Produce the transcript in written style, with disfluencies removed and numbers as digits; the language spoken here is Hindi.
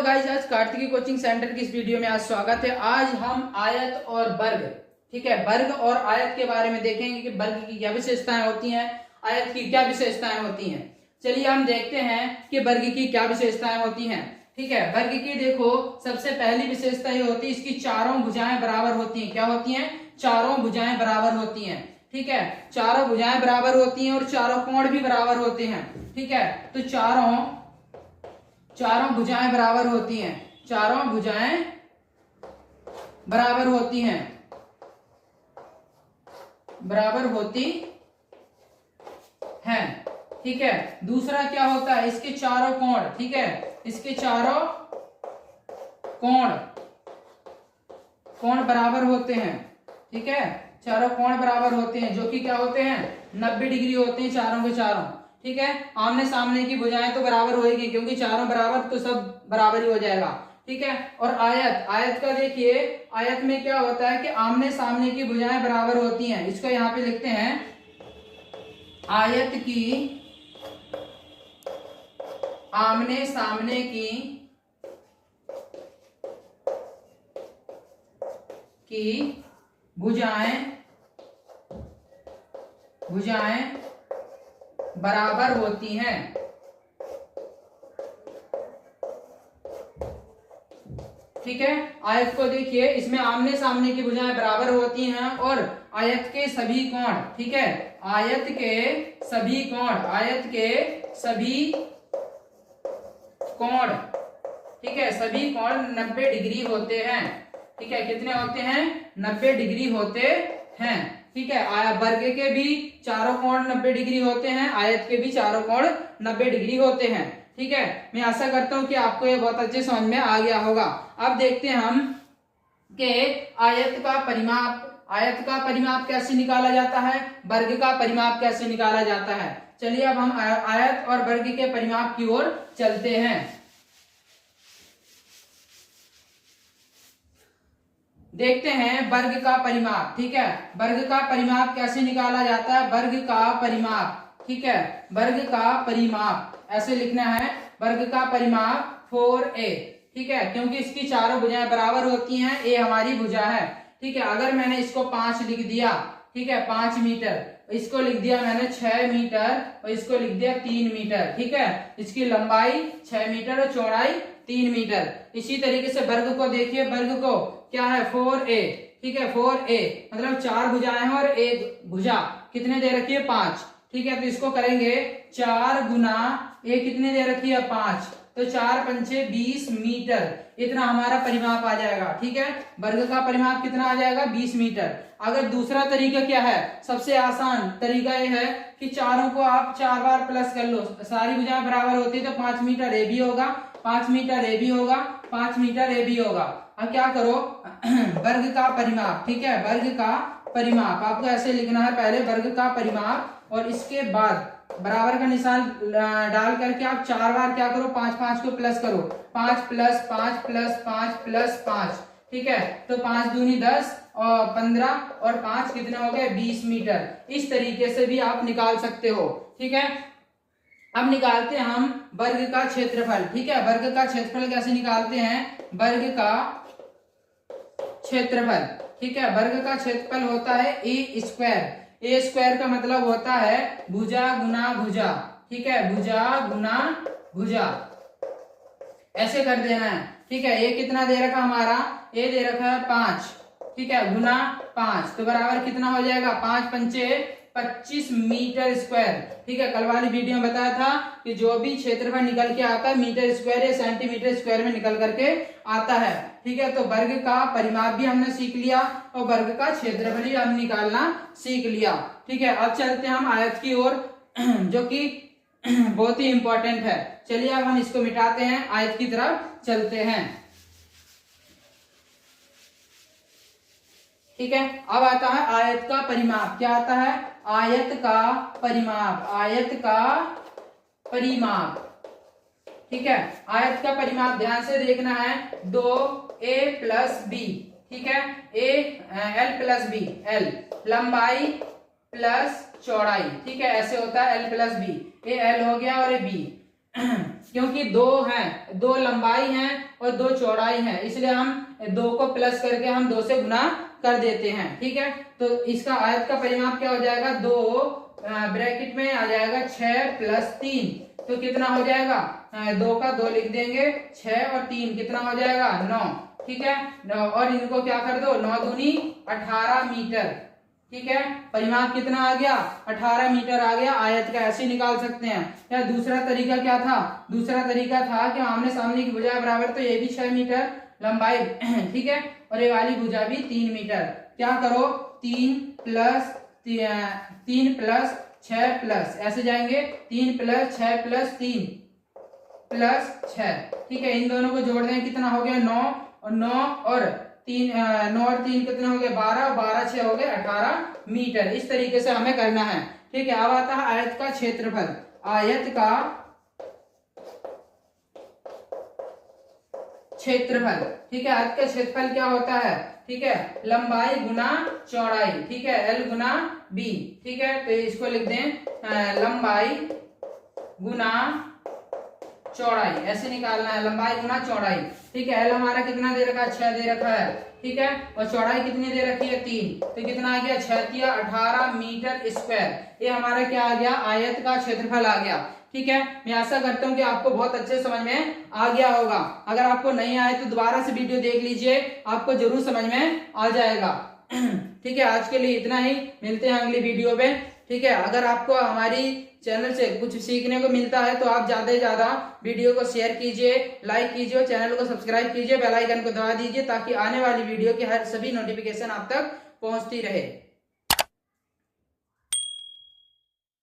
हेलो गाइस, आज कार्तिकी कोचिंग सेंटर की इस वीडियो में आज स्वागत है। आज हम आयत और वर्ग, ठीक है, वर्ग और आयत के बारे में देखेंगे कि वर्ग की क्या विशेषताएं होती हैं, आयत की क्या विशेषताएं होती हैं। चलिए हम देखते हैं कि वर्ग की क्या विशेषताएं होती हैं। ठीक है, वर्ग की देखो सबसे पहली विशेषता ये होती है, इसकी चारों भुजाएं बराबर होती हैं। क्या होती हैं? चारों भुजाएं बराबर होती हैं। ठीक है, चारों भुजाएं बराबर होती हैं और चारों कोण भी बराबर होते हैं। ठीक है, तो चारों भुजाएं बराबर होती हैं। चारों भुजाएं बराबर होती हैं, बराबर होती हैं। ठीक है, दूसरा क्या होता है, इसके चारों कोण, ठीक है, इसके चारों कोण बराबर होते हैं। ठीक है, चारों कोण बराबर होते हैं, जो कि क्या होते हैं, 90 डिग्री होते हैं चारों के चारों। ठीक है, आमने सामने की भुजाएं तो बराबर होएगी, क्योंकि चारों बराबर तो सब बराबर ही हो जाएगा। ठीक है, और आयत का देखिए, आयत में क्या होता है कि आमने सामने की भुजाएं बराबर होती हैं। इसको यहाँ पे लिखते हैं, आयत की आमने सामने की भुजाएं बराबर होती हैं। ठीक है, आयत को देखिए, इसमें आमने सामने की भुजाएं बराबर होती हैं और आयत के सभी कोण, ठीक है, आयत के सभी कोण, ठीक है, सभी कोण 90 डिग्री होते हैं। ठीक है, कितने होते हैं? 90 डिग्री होते हैं। ठीक है, वर्ग के भी चारों कोण 90 डिग्री होते हैं, आयत के भी चारों कोण 90 डिग्री होते हैं। ठीक है, मैं आशा करता हूं कि आपको ये बहुत अच्छे समझ में आ गया होगा। अब देखते हैं हम कि आयत का परिमाप कैसे निकाला जाता है, वर्ग का परिमाप कैसे निकाला जाता है। चलिए अब हम आयत और वर्ग के परिमाप की ओर चलते हैं। देखते हैं वर्ग का परिमाप। ठीक है, वर्ग का परिमाप कैसे निकाला जाता है, वर्ग का परिमाप। ठीक है, वर्ग का परिमाप ऐसे लिखना है, वर्ग का परिमाप 4a। ठीक है, क्योंकि इसकी चारों भुजाएं बराबर होती हैं, ए हमारी भुजा है। ठीक है, अगर मैंने इसको 5 लिख दिया, ठीक है, 5 मीटर, इसको लिख दिया मैंने 6 मीटर और इसको लिख दिया 3 मीटर। ठीक है, इसकी लंबाई 6 मीटर और चौड़ाई 3 मीटर। इसी तरीके से वर्ग को देखिए, वर्ग को क्या है, 4a। ठीक है, 4a मतलब 4 भुजाएं हैं और एक भुजा कितने दे रखी है, 5। ठीक है, तो इसको करेंगे 4 गुना ए, कितने दे रखी है, 5, तो 4 पंचे 20 मीटर, इतना हमारा परिमाप आ जाएगा। ठीक है, वर्ग का परिमाप कितना आ जाएगा, 20 मीटर। अगर दूसरा तरीका क्या है, सबसे आसान तरीका यह है कि चारों को आप 4 बार प्लस कर लो, सारी भुजाएं बराबर होती है, तो 5 मीटर ए भी होगा, 5 मीटर ए भी होगा, 5 मीटर ए भी होगा। अब क्या करो, वर्ग का परिमाप। ठीक है, वर्ग का परिमाप आपको ऐसे लिखना है, पहले वर्ग का परिमाप और इसके बाद बराबर का निशान डाल करके आप 4 बार क्या करो, 5 को प्लस करो, 5 प्लस 5 प्लस 5 प्लस 5। ठीक है, तो 5 दूनी 10 और 15 और 5 कितने हो गए, 20 मीटर। इस तरीके से भी आप निकाल सकते हो। ठीक है, अब निकालते हैं हम वर्ग का क्षेत्रफल। ठीक है, वर्ग का क्षेत्रफल कैसे निकालते हैं, वर्ग का क्षेत्रफल। ठीक है, वर्ग का क्षेत्रफल होता है ए स्क्वायर। ए स्क्वायर का मतलब होता है भुजा गुना भुजा। ठीक है, भुजा गुना भुजा, ऐसे कर देना है। ठीक है, ये कितना दे रखा हमारा, ए दे रखा है 5। ठीक है, गुना 5 तो बराबर कितना हो जाएगा, 5 पंचे 25 मीटर स्क्वायर। ठीक है, कल वाली वीडियो में बताया था कि जो भी क्षेत्रफल निकल के आता है मीटर स्क्वायर या सेंटीमीटर स्क्वायर में निकल करके आता है। ठीक है, तो वर्ग का परिमाप भी हमने सीख लिया और वर्ग का क्षेत्रफल भी हम निकालना सीख लिया। ठीक है, अब चलते हैं हम आयत की ओर, जो कि बहुत ही इंपॉर्टेंट है। चलिए अब हम इसको मिटाते हैं, आयत की तरफ चलते हैं। ठीक है, अब आता है आयत का परिमाप। क्या आता है, आयत का परिमाप, आयत का परिमाप। ठीक है, आयत का परिमाप ध्यान से देखना है, 2a प्लस बी। ठीक है, एल प्लस बी, एल लंबाई प्लस चौड़ाई। ठीक है, ऐसे होता है एल प्लस बी, ए एल हो गया और ए बी। क्योंकि दो हैं, दो लंबाई हैं और दो चौड़ाई हैं, इसलिए हम दो को प्लस करके हम 2 से गुना कर देते हैं। ठीक है, तो इसका आयत का परिमाप क्या हो जाएगा, 2 ब्रैकेट में आ जाएगा 6 + 3, तो कितना हो जाएगा, 2 का 2 लिख देंगे, 6 और 3 कितना हो जाएगा, 9। ठीक है, और इनको क्या कर दो, 9 दूनी 18 मीटर। ठीक है, परिमाप कितना आ गया, 18 मीटर आ गया आयत का, ऐसे निकाल सकते हैं। या दूसरा तरीका क्या था, दूसरा तरीका था कि आमने सामने की भुजा बराबर, तो ये भी 6 मीटर लंबाई ठीक है, और ये वाली भुजा भी 3 मीटर। क्या करो, 3 + 6 प्लस ऐसे जाएंगे, 3 + 6 + 3 + 6। ठीक है, इन दोनों को जोड़ दें, कितना हो गया, 9 और 9 और 3, 9 और 3 कितने हो गए, 12, 12 6 हो गए 18 मीटर। इस तरीके से हमें करना है। ठीक है, अब आता है आयत का क्षेत्रफल। आयत का क्षेत्रफल, ठीक है, आयत का क्षेत्रफल क्या होता है, ठीक है, लंबाई गुना चौड़ाई। ठीक है, L गुना B। ठीक है, तो इसको लिख दें लंबाई गुना चौड़ाई, ऐसे निकालना है, लंबाई गुना चौड़ाई। ठीक है, L हमारा कितना दे रखा है, 6 दे रखा है। ठीक है, और चौड़ाई कितनी दे रखी है, 3, तो कितना आ गया, 6 × 18 मीटर स्क्वायर। ये हमारा क्या आ गया, आयत का क्षेत्रफल आ गया। ठीक है, मैं आशा करता हूँ कि आपको बहुत अच्छे समझ में आ गया होगा। अगर आपको नहीं आए तो दोबारा से वीडियो देख लीजिए, आपको जरूर समझ में आ जाएगा। ठीक है, आज के लिए इतना ही, मिलते हैं अगली वीडियो पे। ठीक है, अगर आपको हमारी चैनल से कुछ सीखने को मिलता है तो आप ज्यादा से ज्यादा वीडियो को शेयर कीजिए, लाइक कीजिए और चैनल को सब्सक्राइब कीजिए, बेल आइकन को दबा दीजिए ताकि आने वाली वीडियो की हर सभी नोटिफिकेशन आप तक पहुंचती रहे।